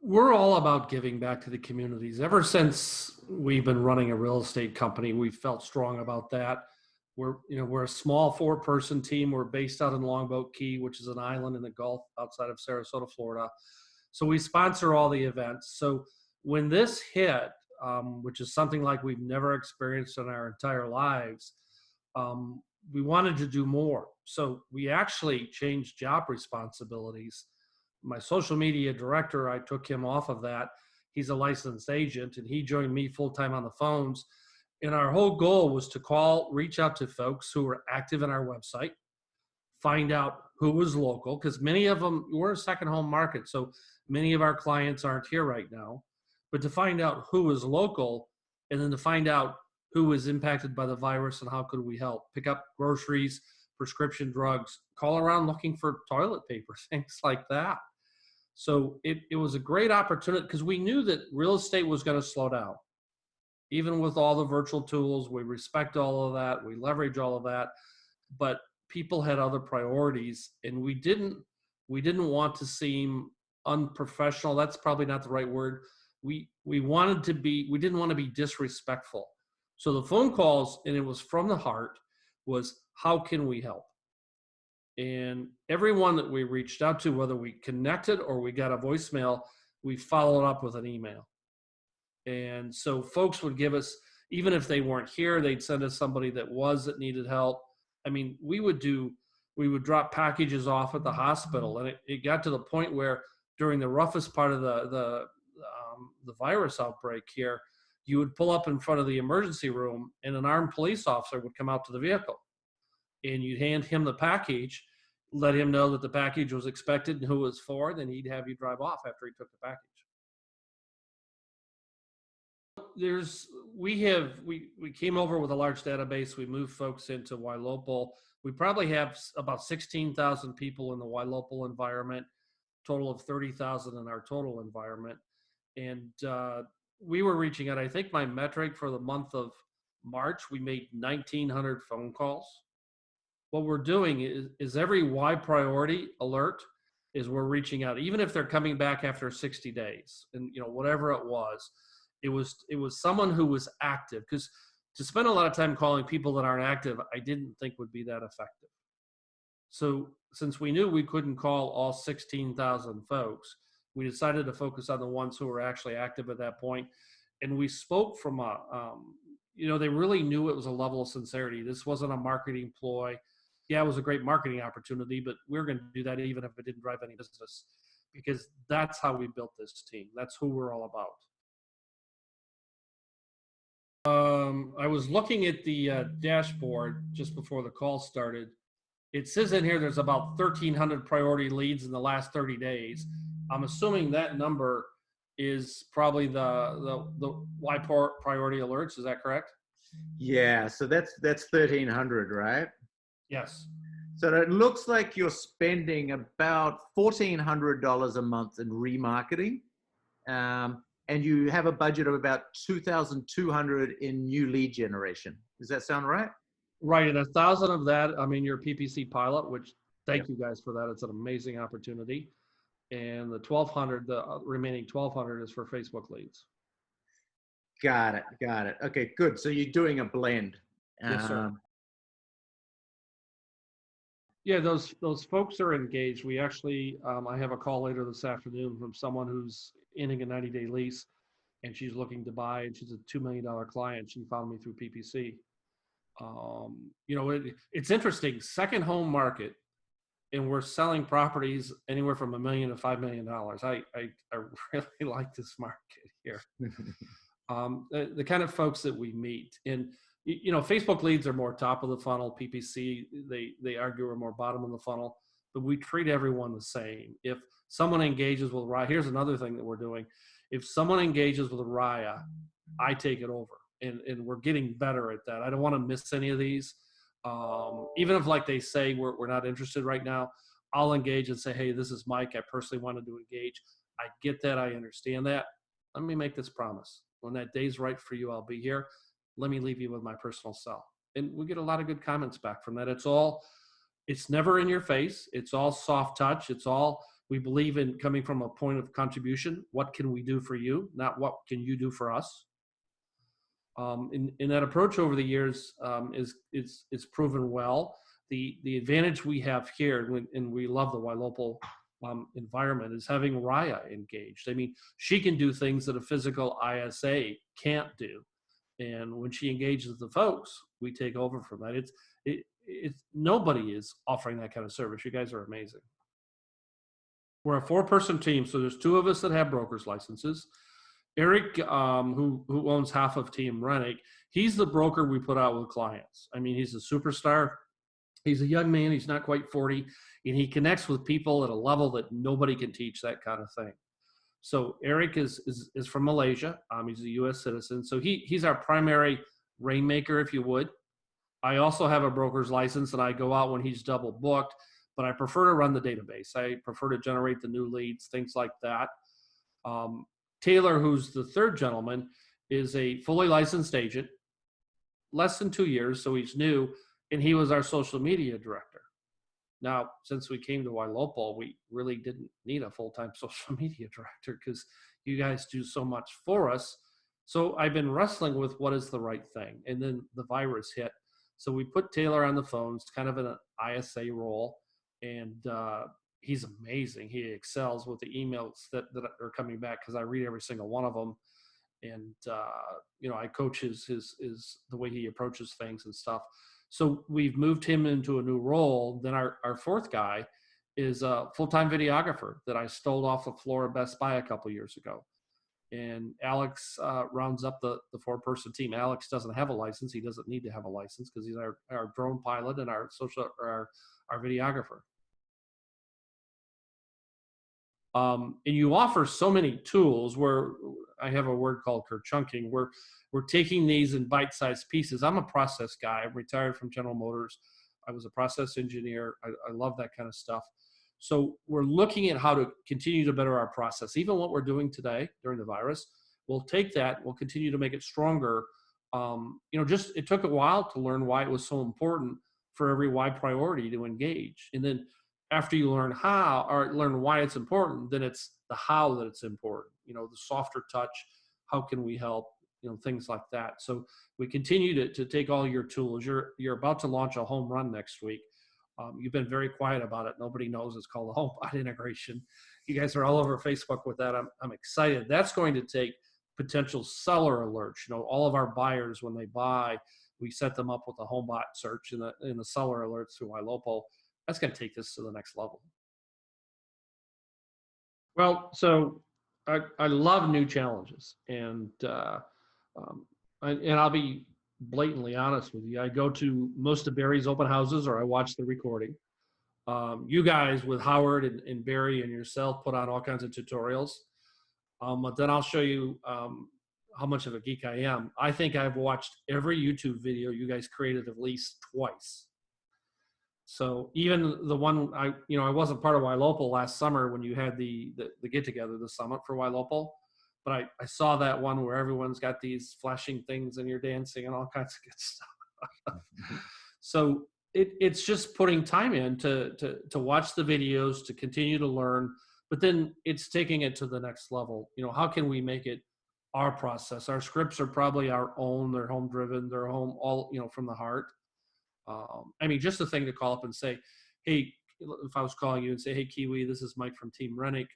We're all about giving back to the communities. Ever since we've been running a real estate company, we've felt strong about that. We're a small four-person team. We're based out in Longboat Key, which is an island in the Gulf outside of Sarasota, Florida. So we sponsor all the events. So when this hit, which is something like we've never experienced in our entire lives, we wanted to do more. So we actually changed job responsibilities. My social media director, I took him off of that. He's a licensed agent, and he joined me full-time on the phones. And our whole goal was to reach out to folks who were active in our website, find out who was local, because many of them, we're a second home market, so many of our clients aren't here right now, but to find out who was local, and then to find out who was impacted by the virus and how could we help. Pick up groceries, prescription drugs, call around looking for toilet paper, things like that. So it was a great opportunity because we knew that real estate was going to slow down. Even with all the virtual tools, we respect all of that, we leverage all of that, but people had other priorities, and we didn't want to seem unprofessional. That's probably not the right word. We didn't want to be disrespectful. So the phone calls, and it was from the heart, was how can we help? And everyone that we reached out to, whether we connected or we got a voicemail, we followed up with an email. And so folks would give us, even if they weren't here, they'd send us somebody that needed help. I mean, we would drop packages off at the hospital, and it got to the point where during the roughest part of the virus outbreak here, you would pull up in front of the emergency room, and an armed police officer would come out to the vehicle, and you'd hand him the package, let him know that the package was expected and who it was for, then he'd have you drive off after he took the package. We came over with a large database. We moved folks into Ylopo. We probably have about 16,000 people in the Ylopo environment, total of 30,000 in our total environment. And we were reaching out, I think my metric for the month of March, we made 1,900 phone calls. What we're doing is every Y priority alert is we're reaching out, even if they're coming back after 60 days and whatever it was someone who was active, because to spend a lot of time calling people that aren't active, I didn't think would be that effective. So since we knew we couldn't call all 16,000 folks, we decided to focus on the ones who were actually active at that point. And we spoke from they really knew it was a level of sincerity. This wasn't a marketing ploy. Yeah, it was a great marketing opportunity, but we're going to do that even if it didn't drive any business, because that's how we built this team. That's who we're all about. I was looking at the dashboard just before the call started. It says in here there's about 1,300 priority leads in the last 30 days. I'm assuming that number is probably the Y priority alerts. Is that correct? Yeah, so that's 1,300, right? Yes. So it looks like you're spending about $1,400 a month in remarketing. And you have a budget of about 2,200 in new lead generation. Does that sound right? Right, and 1,000 of that, I'm in your PPC pilot, which thank you guys for that. It's an amazing opportunity. And the 1,200, the remaining 1,200 is for Facebook leads. Got it. Okay, good. So you're doing a blend. Yes, sir. Yeah, those folks are engaged. We actually, I have a call later this afternoon from someone who's ending a 90-day lease, and she's looking to buy, and she's a $2 million client. She found me through PPC. It's interesting, second home market, and we're selling properties anywhere from $1 million to $5 million. I really like this market here. The kind of folks that we meet, and Facebook leads are more top of the funnel. PPC, they argue are more bottom of the funnel, but we treat everyone the same. If someone engages with Raiya, here's another thing that we're doing. If someone engages with Raiya, I take it over, and we're getting better at that. I don't want to miss any of these. Even if, like they say, we're not interested right now, I'll engage and say, hey, this is Mike. I personally wanted to engage. I get that. I understand that. Let me make this promise. When that day's right for you, I'll be here. Let me leave you with my personal cell. And we get a lot of good comments back from that. It's never in your face. It's all soft touch. It's all, We believe in coming from a point of contribution. What can we do for you? Not what can you do for us? In that approach over the years is proven well. The advantage we have here, and we love the Ylopo environment, is having Raiya engaged. I mean, she can do things that a physical ISA can't do, and when she engages the folks, we take over from that. It's nobody is offering that kind of service. You guys are amazing. We're a 4-person team, so there's 2 of us that have broker's licenses. Eric, who owns half of Team Renick, he's the broker we put out with clients. I mean, he's a superstar. He's a young man. He's not quite 40, and he connects with people at a level that nobody can teach that kind of thing. So Eric is from Malaysia. He's a U.S. citizen. So he's our primary rainmaker, if you would. I also have a broker's license, and I go out when he's double booked, but I prefer to run the database. I prefer to generate the new leads, things like that. Taylor, who's the 3rd gentleman, is a fully licensed agent, less than 2 years, so he's new, and he was our social media director. Now, since we came to Ylopo, we really didn't need a full-time social media director because you guys do so much for us. So I've been wrestling with what is the right thing, and then the virus hit. So we put Taylor on the phones, kind of in an ISA role, and he's amazing. He excels with the emails that are coming back because I read every single one of them, and I coach his the way he approaches things and stuff. So we've moved him into a new role. Then our 4th guy is a full-time videographer that I stole off the floor of Best Buy a couple years ago. And Alex rounds up the 4-person team. Alex doesn't have a license. He doesn't need to have a license because he's our drone pilot and our videographer. And you offer so many tools where I have a word called kerchunking, where we're taking these in bite-sized pieces. I'm a process guy. I'm retired from General Motors. I was a process engineer. I love that kind of stuff. So we're looking at how to continue to better our process. Even what we're doing today during the virus, we'll take that, we'll continue to make it stronger. It took a while to learn why it was so important for every why priority to engage. And then after you learn how, or learn why it's important, then it's the how that it's important, the softer touch, how can we help, things like that. So we continue to take all your tools. You're about to launch a home run next week. You've been very quiet about it. Nobody knows it's called a HomeBot integration. You guys are all over Facebook with that. I'm excited. That's going to take potential seller alerts. All of our buyers, when they buy, we set them up with a HomeBot search in the seller alerts through Ylopo. That's going to take this to the next level. Well, so I love new challenges, and I'll be blatantly honest with you. I go to most of Barry's open houses, or I watch the recording. You guys with Howard and Barry and yourself put on all kinds of tutorials. But then I'll show you how much of a geek I am. I think I've watched every YouTube video you guys created at least twice. So even the one I wasn't part of Ylopo last summer when you had the get together, the summit for Ylopo, but I saw that one where everyone's got these flashing things and you're dancing and all kinds of good stuff. So it's just putting time in to watch the videos, to continue to learn, but then it's taking it to the next level. How can we make it our process? Our scripts are probably our own. They're home driven. They're home all from the heart. Just the thing to call up and say, hey, if I was calling you and say, hey, Kiwi, this is Mike from Team Renick.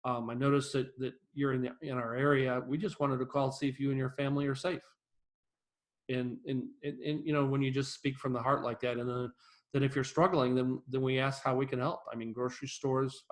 I noticed that you're in our area. We just wanted to call and see if you and your family are safe. And when you just speak from the heart like that, and then if you're struggling, then we ask how we can help. Grocery stores,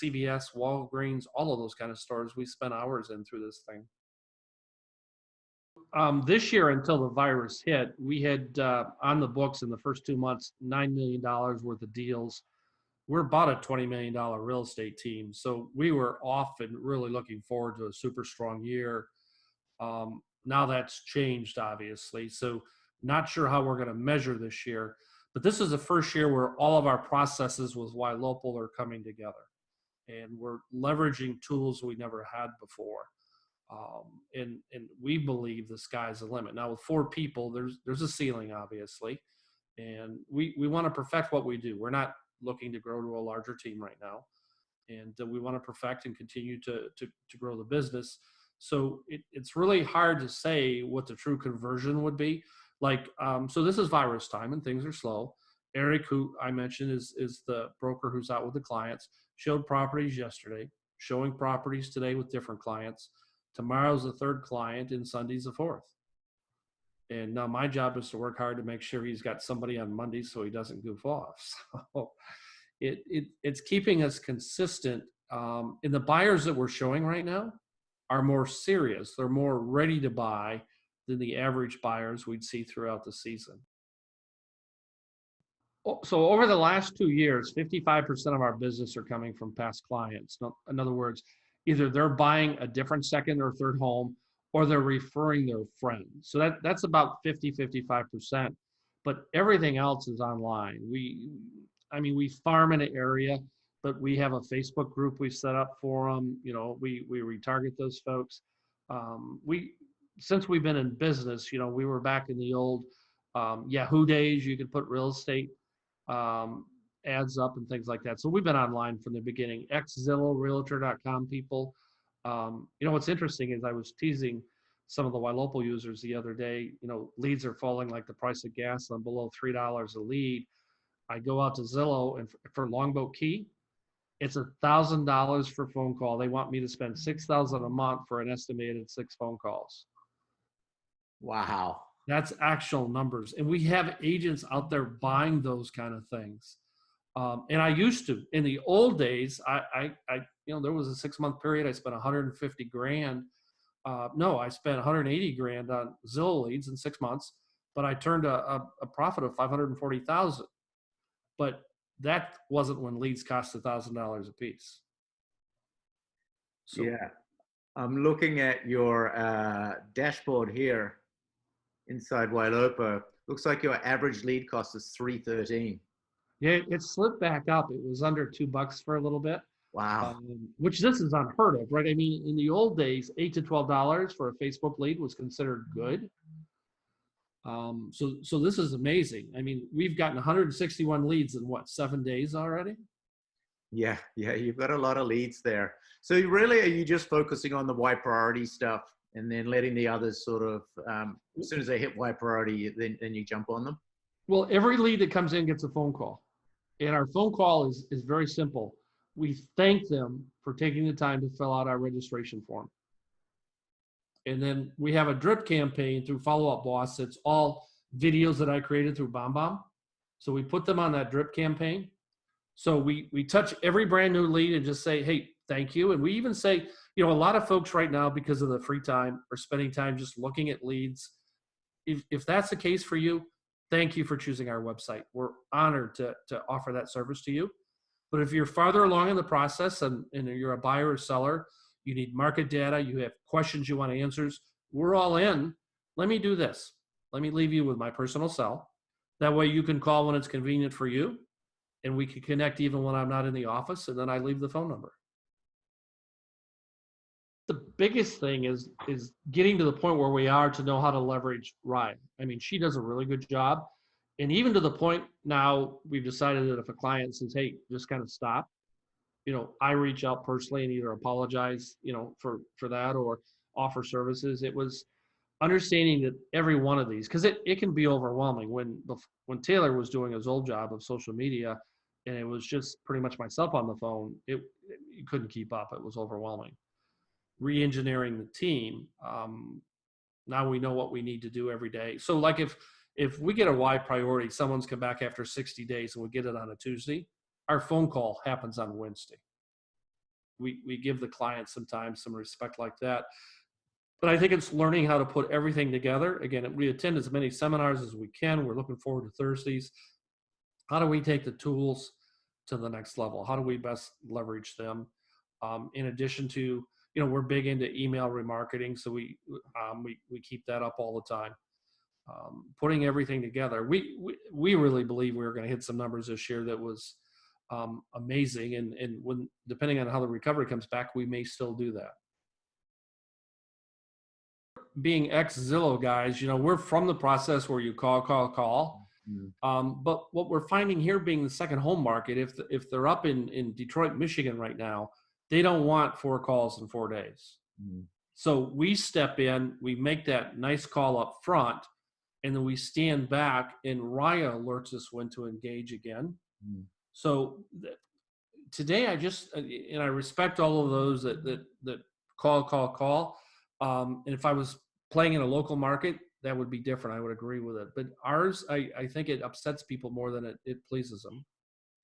CVS, Walgreens, all of those kind of stores, we spent hours in through this thing. This year, until the virus hit, we had on the books in the first 2 months, $9 million worth of deals. We're about a $20 million real estate team. So we were off and really looking forward to a super strong year. Now that's changed, obviously. So not sure how we're going to measure this year. But this is the first year where all of our processes with Ylopo are coming together. And we're leveraging tools we never had before. And we believe the sky's the limit. Now with 4 people, there's a ceiling, obviously, and we want to perfect what we do. We're not looking to grow to a larger team right now, and we want to perfect and continue to grow the business. So it's really hard to say what the true conversion would be. Like, so this is virus time and things are slow. Eric, who I mentioned is the broker who's out with the clients, showed properties yesterday, showing properties today with different clients. Tomorrow's the third client and Sunday's the fourth. And now my job is to work hard to make sure he's got somebody on Monday so he doesn't goof off. So it's keeping us consistent. And the buyers that we're showing right now are more serious. They're more ready to buy than the average buyers we'd see throughout the season. So over the last 2 years, 55% of our business are coming from past clients. In other words, either they're buying a different second or third home, or they're referring their friends. So that's about 55%. But everything else is online. We farm in an area, but we have a Facebook group we set up for them. We retarget those folks. Since we've been in business, we were back in the old Yahoo days. You could put real estate ads up and things like that. So we've been online from the beginning. Zillow, realtor.com people. What's interesting is I was teasing some of the Ylopo users the other day. Leads are falling like the price of gas on below $3 a lead. I go out to Zillow, and for Longboat Key, it's $1,000 for phone call. They want me to spend $6,000 a month for an estimated 6 phone calls. Wow. That's actual numbers. And we have agents out there buying those kind of things. And I used to, in the old days, there was a 6-month period. I spent 150 grand. I spent 180 grand on Zillow leads in 6 months, but I turned a profit of 540,000. But that wasn't when leads cost $1,000 a piece. So, yeah. I'm looking at your dashboard here inside Ylopo. Looks like your average lead cost is $313. yeah, it slipped back up. It was under $2 for a little bit. Wow. Which this is unheard of, right? I mean, in the old days, $8 to $12 for a Facebook lead was considered good. So this is amazing. I mean, we've gotten 161 leads in 7 days already? Yeah, you've got a lot of leads there. So really, are you just focusing on the Y priority stuff and then letting the others sort of, as soon as they hit Y priority, then you jump on them? Well, every lead that comes in gets a phone call. And our phone call is very simple. We thank them for taking the time to fill out our registration form. And then we have a drip campaign through Follow Up Boss. It's all videos that I created through BombBomb. So we put them on that drip campaign. So we touch every brand new lead and just say, hey, thank you. And we even say, a lot of folks right now, because of the free time, are spending time just looking at leads. If that's the case for you, thank you for choosing our website. We're honored to offer that service to you. But if you're farther along in the process and you're a buyer or seller, you need market data, you have questions you want answers, we're all in. Let me do this. Let me leave you with my personal cell. That way you can call when it's convenient for you, and we can connect even when I'm not in the office, and then I leave the phone number. The biggest thing is getting to the point where we are to know how to leverage Raiya. I mean, she does a really good job. And even to the point now, we've decided that if a client says, hey, just kind of stop, I reach out personally and either apologize, for that or offer services. It was understanding that every one of these, because it can be overwhelming when Taylor was doing his old job of social media and it was just pretty much myself on the phone, you couldn't keep up. It was overwhelming. Re-engineering the team. Now we know what we need to do every day. So like if we get a Y priority, someone's come back after 60 days and we get it on a Tuesday, our phone call happens on Wednesday. We give the client some time, some respect like that. But I think it's learning how to put everything together. Again, we attend as many seminars as we can. We're looking forward to Thursdays. How do we take the tools to the next level? How do we best leverage them? In addition to, we're big into email remarketing, so we keep that up all the time. Putting everything together, we really believe we're going to hit some numbers this year that was amazing, and when depending on how the recovery comes back, we may still do that. Being ex-Zillow guys, we're from the process where you call, Mm. But what we're finding here, being the second home market, if they're up in Detroit, Michigan right now, they don't want 4 calls in 4 days. Mm. So we step in, we make that nice call up front, and then we stand back, and Raiya alerts us when to engage again. Mm. So today, and I respect all of those that call. And if I was playing in a local market, that would be different. I would agree with it. But ours, I think it upsets people more than it pleases them.